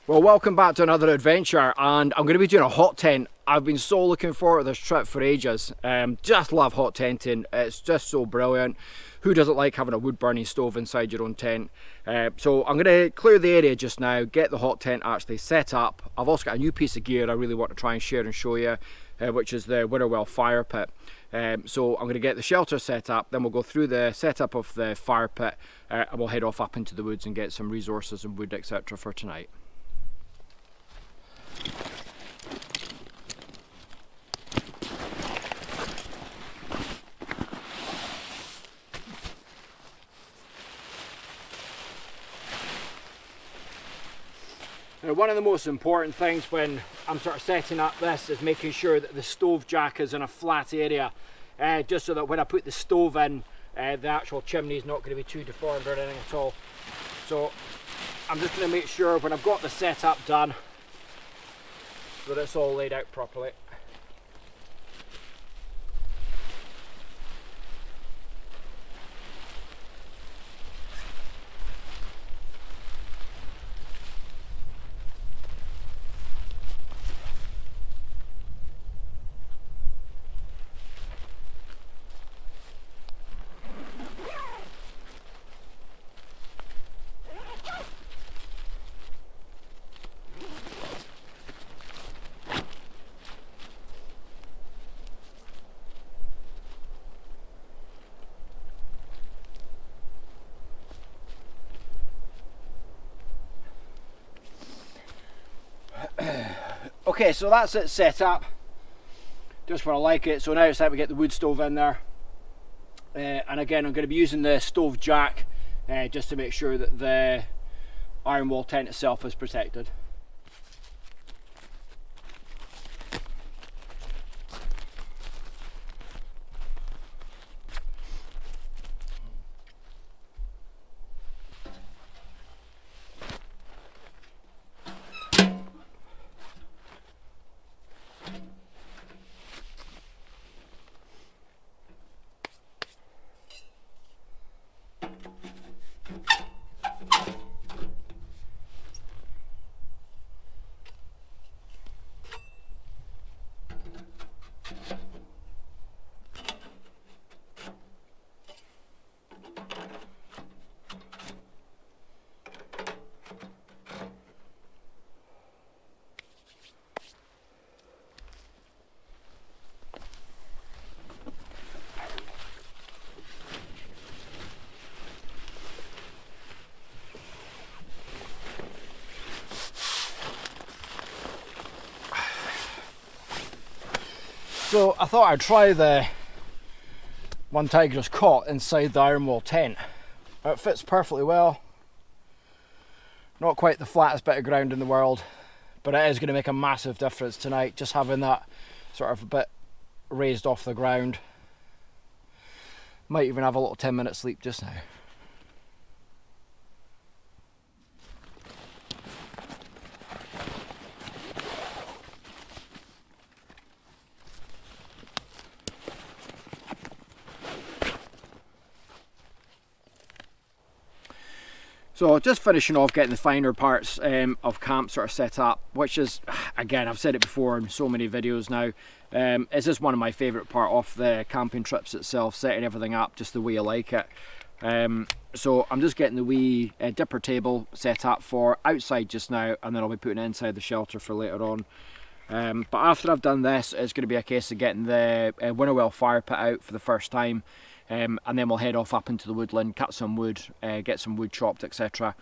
Well, welcome back to another adventure, and I'm going to be doing a hot tent. I've been so looking forward to this trip for ages. Just love hot tenting. It's just so brilliant. Who doesn't like having a wood burning stove inside your own tent? So I'm going to clear the area just now, get the hot tent actually set up. I've also got a new piece of gear I really want to try and share and show you, which is the Winerwell fire pit. So I'm going to get the shelter set up, then we'll go through the setup of the fire pit, and we'll head off up into the woods and get some resources and wood, etc. for tonight. Now, one of the most important things when I'm sort of setting up this is making sure that the stove jack is in a flat area, just so that when I put the stove in, the actual chimney is not going to be too deformed or anything at all. So I'm just going to make sure when I've got the setup done that it's all laid out properly. Okay, so that's it set up, just where I like it. So now it's time to get the wood stove in there. And again, I'm going to be using the stove jack just to make sure that the iron wall tent itself is protected. So I thought I'd try the OneTigris cot inside the iron wall tent. It fits perfectly well. Not quite the flattest bit of ground in the world, but it is going to make a massive difference tonight, just having that sort of a bit raised off the ground. Might even have a little 10-minute sleep just now. So just finishing off getting the finer parts of camp sort of set up, which is, again, I've said it before in so many videos now, it's just one of my favourite part of the camping trips itself, setting everything up just the way I like it. So I'm just getting the wee dipper table set up for outside just now, and then I'll be putting it inside the shelter for later on. But after I've done this, it's going to be a case of getting the Winerwell fire pit out for the first time. And then we'll head off up into the woodland, cut some wood, get some wood chopped, etc.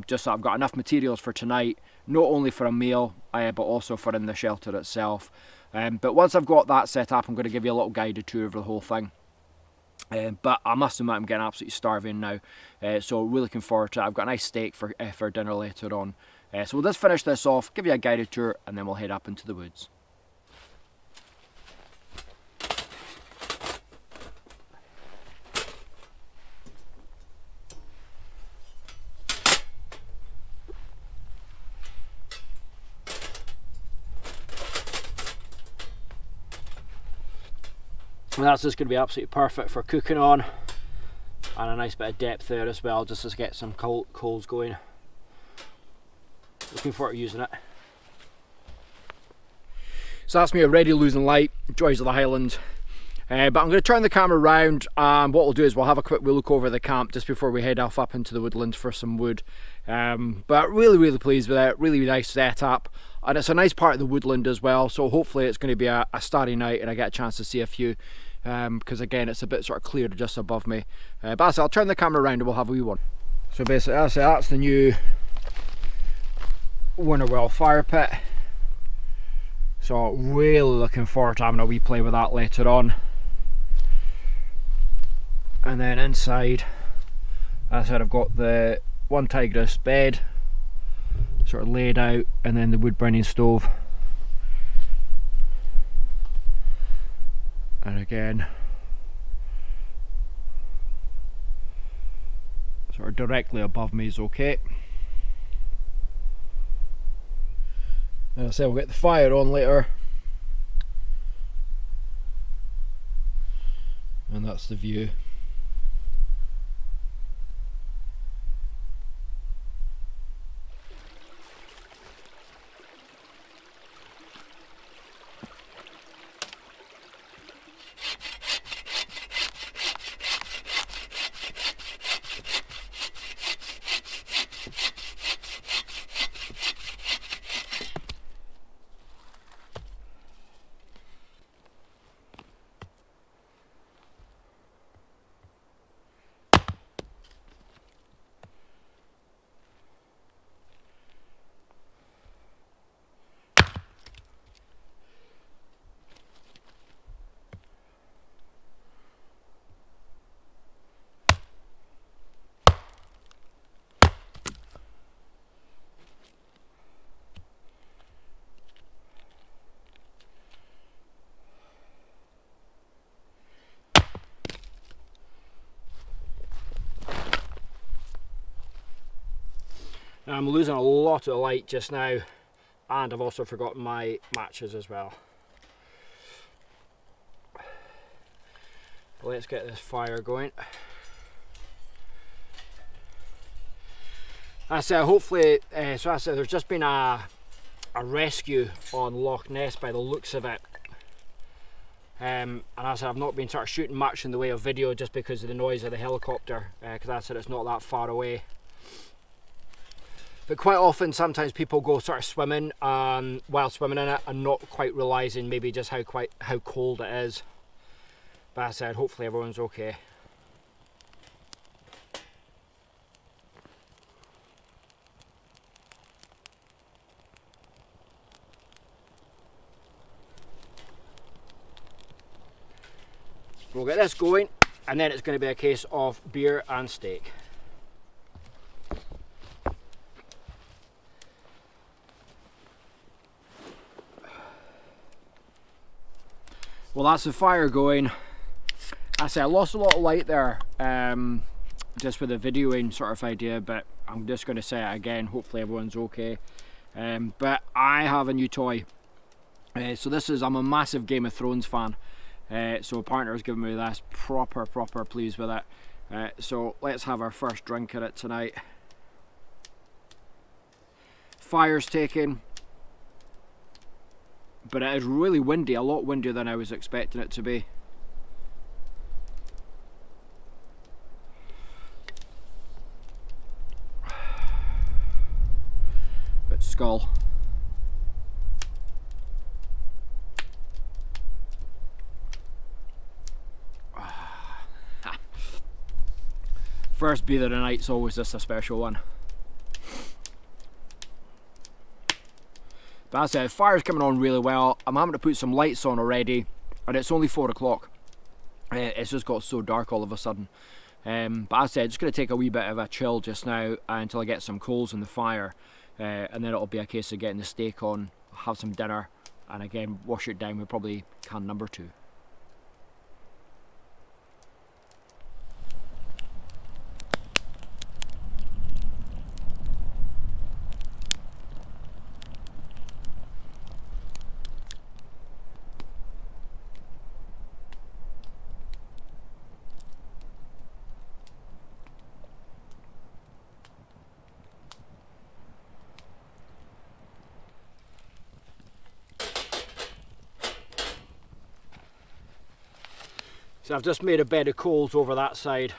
Just so I've got enough materials for tonight, not only for a meal, but also for in the shelter itself. But once I've got that set up, I'm going to give you a little guided tour of the whole thing. But I must admit I'm getting absolutely starving now, so really looking forward to it. I've got a nice steak for dinner later on. So we'll just finish this off, give you a guided tour, and then we'll head up into the woods. And that's just going to be absolutely perfect for cooking on, and a nice bit of depth there as well, just to get some coals going. looking forward to using it. So that's me already losing light, joys of the Highlands. But I'm going to turn the camera around, and what we'll do is we'll have a quick look over the camp just before we head off up into the woodlands for some wood. But really pleased with it, really nice setup, and it's a nice part of the woodland as well, so hopefully it's going to be a starry night and I get a chance to see a few, because again it's a bit sort of clear just above me. But I'll turn the camera around and we'll have a wee one. So basically that's the new Winerwell fire pit. So really looking forward to having a wee play with that later on. And then inside, as I said, I've got the OneTigris bed sort of laid out, and then the wood burning stove. And again, sort of directly above me is okay. As I said, we'll get the fire on later. And that's the view. I'm losing a lot of light just now, and I've also forgotten my matches as well. Let's get this fire going. I said hopefully, so I said there's just been a rescue on Loch Ness by the looks of it. And I said I've not been sort of shooting much in the way of video just because of the noise of the helicopter, because I said it's not that far away. But quite often, sometimes people go sort of swimming while swimming in it and not quite realising maybe just how cold it is. But I said hopefully everyone's okay. We'll get this going, and then it's going to be a case of beer and steak. Well, that's the fire going. I say I lost a lot of light there, just with the videoing sort of idea, but I'm just going to say it again, hopefully everyone's okay. But I have a new toy. So this is, I'm a massive Game of Thrones fan, so a partner has given me this, proper pleased with it. So let's have our first drink at it tonight. Fire's taken. But it is really windy, a lot windier than I was expecting it to be. But skull. First beer of the night's always just a special one. But as I said, fire's coming on really well. I'm having to put some lights on already, and it's only 4 o'clock. It's just got so dark all of a sudden. But as I said, just going to take a wee bit of a chill just now until I get some coals in the fire, and then it'll be a case of getting the steak on, have some dinner, and again wash it down with probably can number 2. So I've just made a bed of coals over that side.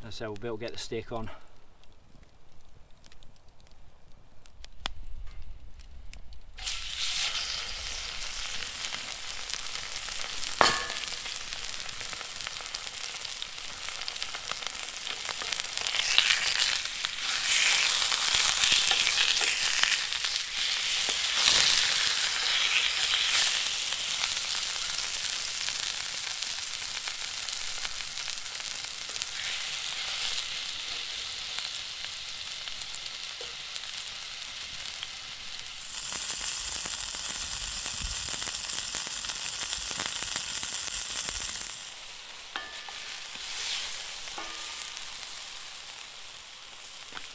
That's how we'll be able to get the steak on.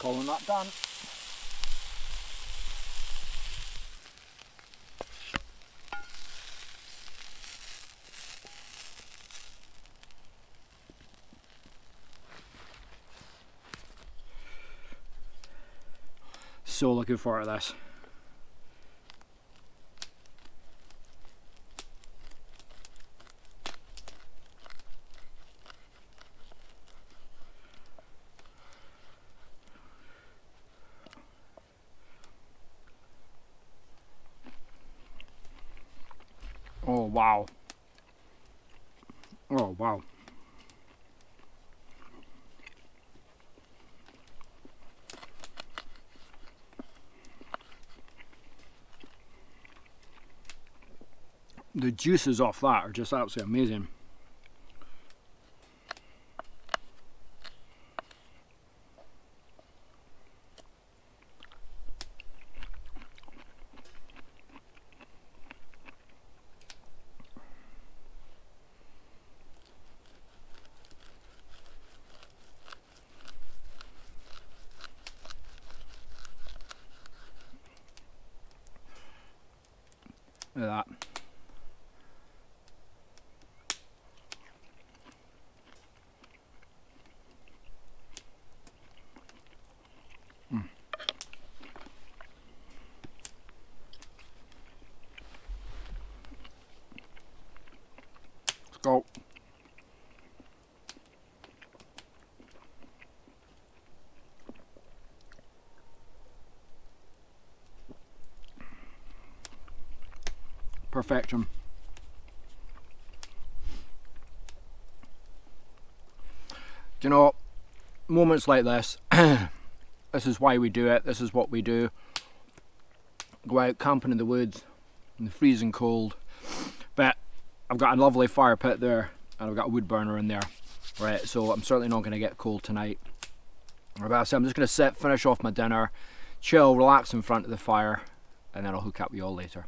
Calling that done. So looking forward to this. Oh wow. Oh wow. The juices off that are just absolutely amazing. Look at that. Let's go. Perfection. Do you know, moments like this, this is why we do it, this is what we do. Go out camping in the woods, in the freezing cold. But I've got a lovely fire pit there, and I've got a wood burner in there. Right, so I'm certainly not going to get cold tonight. Right, so I'm just going to sit, finish off my dinner, chill, relax in front of the fire, and then I'll hook up with you all later.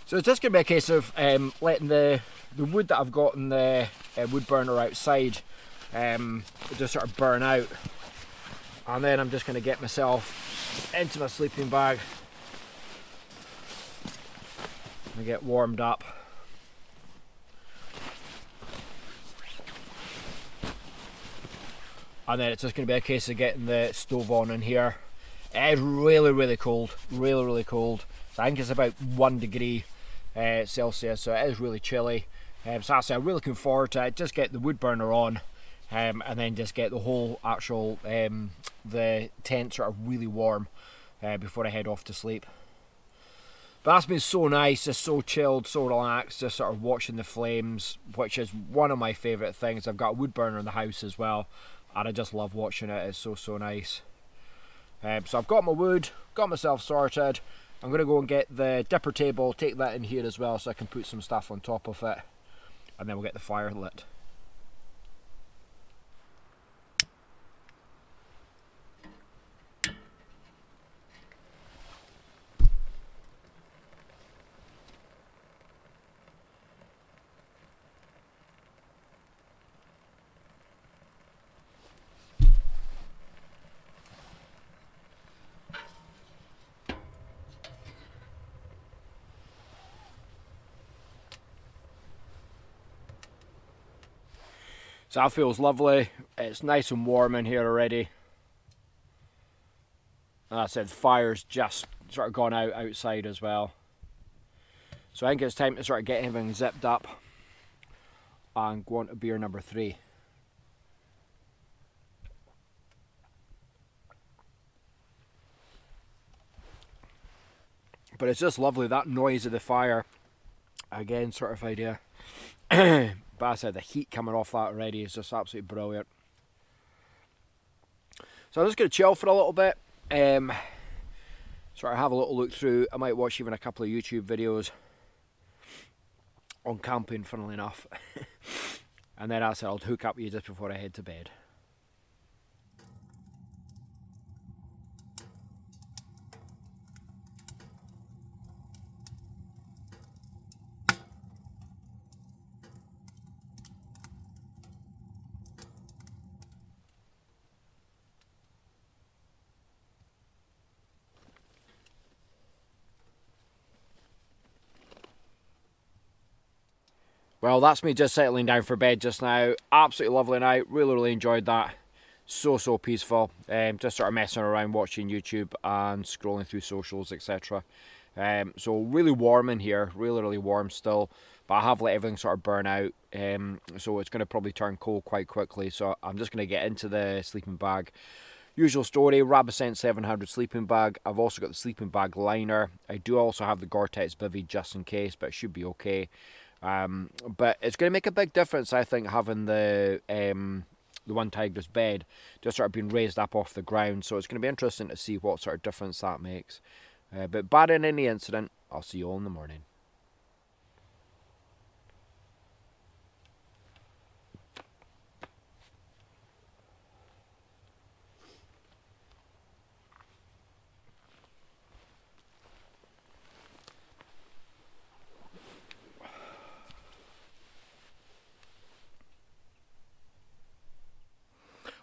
So it's just going to be a case of letting the wood that I've got in the wood burner outside just sort of burn out, and then I'm just going to get myself into my sleeping bag and get warmed up. And then it's just going to be a case of getting the stove on in here. It's really cold, really cold. So I think it's about 1 degree Celsius, so it is really chilly. So actually I'm really looking forward to it. Just get the wood burner on, and then just get the whole actual the tent sort of really warm before I head off to sleep. But that's been so nice, just so chilled, so relaxed, just sort of watching the flames, which is one of my favourite things. I've got a wood burner in the house as well, and I just love watching it. It's so nice. So I've got my wood, got myself sorted. I'm going to go and get the dipper table, take that in here as well so I can put some stuff on top of it, and then we'll get the fire lit. So that feels lovely. It's nice and warm in here already. And I said fire's just sort of gone out outside as well. So I think it's time to sort of get everything zipped up and go on to beer number 3. But it's just lovely, that noise of the fire. Again, sort of idea. But I said the heat coming off that already is just absolutely brilliant. So I'm just going to chill for a little bit. Sort of have a little look through. I might watch even a couple of YouTube videos on camping, funnily enough. And then I said I'll hook up with you just before I head to bed. Well, that's me just settling down for bed just now. Absolutely lovely night. Really enjoyed that. So peaceful. Just sort of messing around, watching YouTube and scrolling through socials, etc. So really warm in here. Really warm still. But I have let everything sort of burn out. So it's going to probably turn cold quite quickly. So I'm just going to get into the sleeping bag. Usual story, Rabicent 700 sleeping bag. I've also got the sleeping bag liner. I do also have the Gore-Tex bivvy just in case, but it should be okay. But it's going to make a big difference, I think, having the OneTigris bed just sort of being raised up off the ground. So it's going to be interesting to see what sort of difference that makes. But barring any incident, I'll see you all in the morning.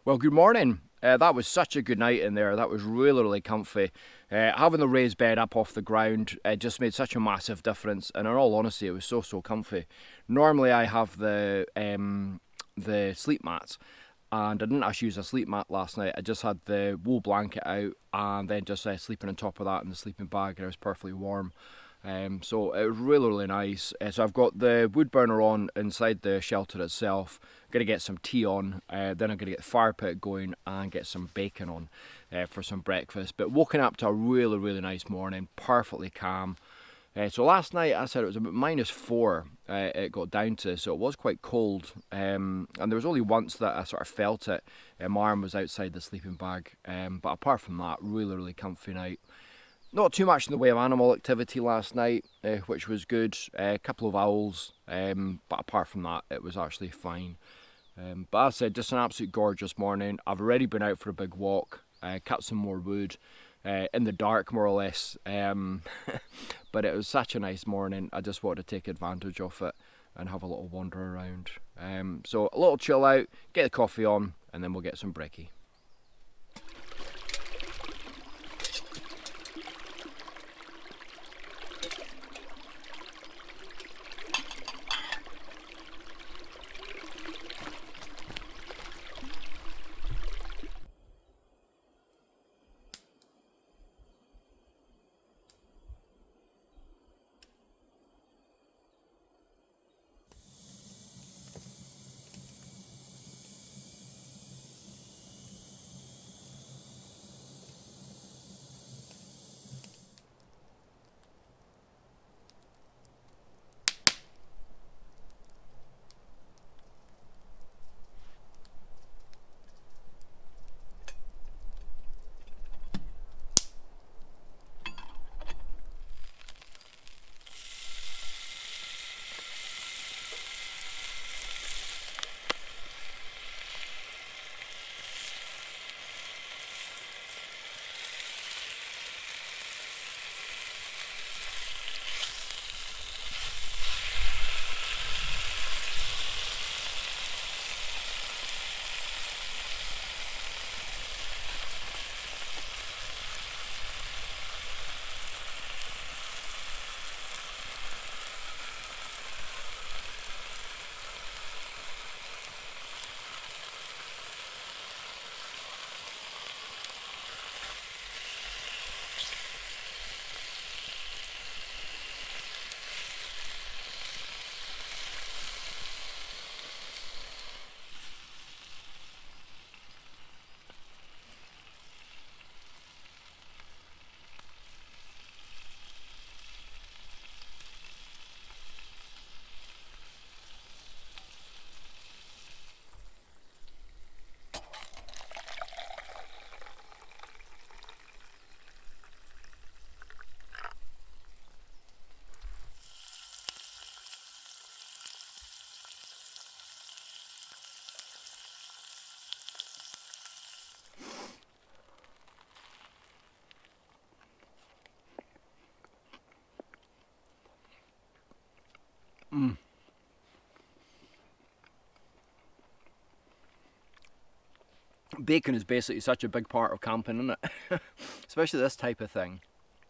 Well, good morning. That was such a good night in there. That was really comfy. Having the raised bed up off the ground just made such a massive difference. And in all honesty, it was so comfy. Normally, I have the sleep mats, and I didn't actually use a sleep mat last night. I just had the wool blanket out and then just sleeping on top of that in the sleeping bag, and it was perfectly warm. So it was really nice. So I've got the wood burner on inside the shelter itself. I'm going to get some tea on, then I'm going to get the fire pit going and get some bacon on for some breakfast. But woken up to a really nice morning, perfectly calm. So last night I said it was about -4 it got down to, so it was quite cold. And there was only once that I sort of felt it. My arm was outside the sleeping bag. But apart from that, really comfy night. Not too much in the way of animal activity last night, which was good. A couple of owls, but apart from that, it was actually fine. But as I said, just an absolute gorgeous morning. I've already been out for a big walk, cut some more wood, in the dark more or less. But it was such a nice morning. I just wanted to take advantage of it and have a little wander around. So a little chill out, get the coffee on, and then we'll get some brekkie. Bacon is basically such a big part of camping, isn't it? Especially this type of thing.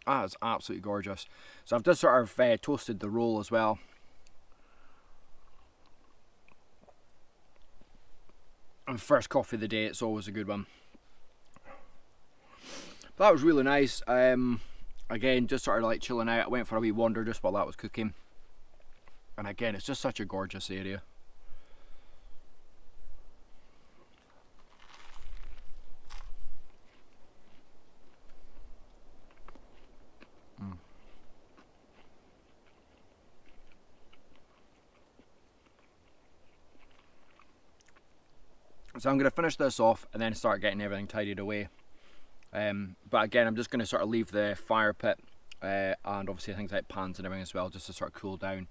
Ah, it's absolutely gorgeous. So I've just sort of toasted the roll as well. And first coffee of the day, it's always a good one. But that was really nice. Again, just sort of like chilling out. I went for a wee wander just while that was cooking. And again, it's just such a gorgeous area. So I'm going to finish this off and then start getting everything tidied away. But again, I'm just going to sort of leave the fire pit and obviously things like pans and everything as well, just to sort of cool down.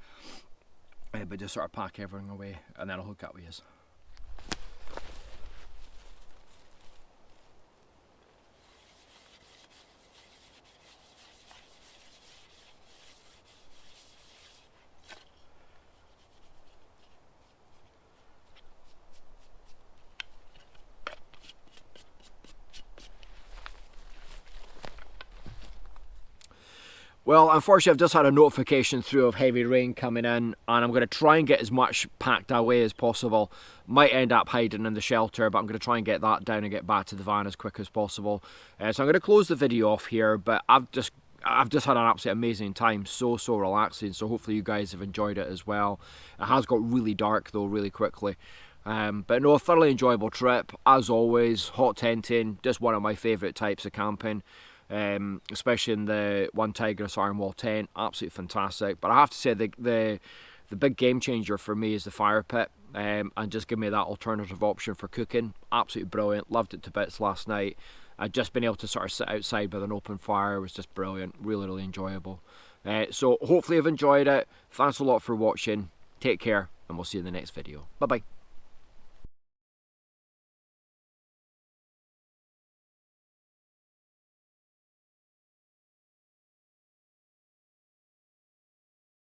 But just sort of pack everything away and then I'll hook up with you. Well, unfortunately, I've just had a notification through of heavy rain coming in, and I'm going to try and get as much packed away as possible. Might end up hiding in the shelter, but I'm going to try and get that down and get back to the van as quick as possible. So I'm going to close the video off here, but I've just had an absolutely amazing time, so relaxing, so hopefully you guys have enjoyed it as well. It has got really dark though really quickly. But no, a thoroughly enjoyable trip, as always. Hot tenting, just one of my favourite types of camping. Especially in the OneTigris Iron Wall tent, absolutely fantastic. But I have to say the big game changer for me is the fire pit, and just give me that alternative option for cooking. Absolutely brilliant, loved it to bits last night. I'd just been able to sort of sit outside with an open fire, was just brilliant, really enjoyable. So hopefully you've enjoyed it. Thanks a lot for watching, take care, and we'll see you in the next video. Bye bye.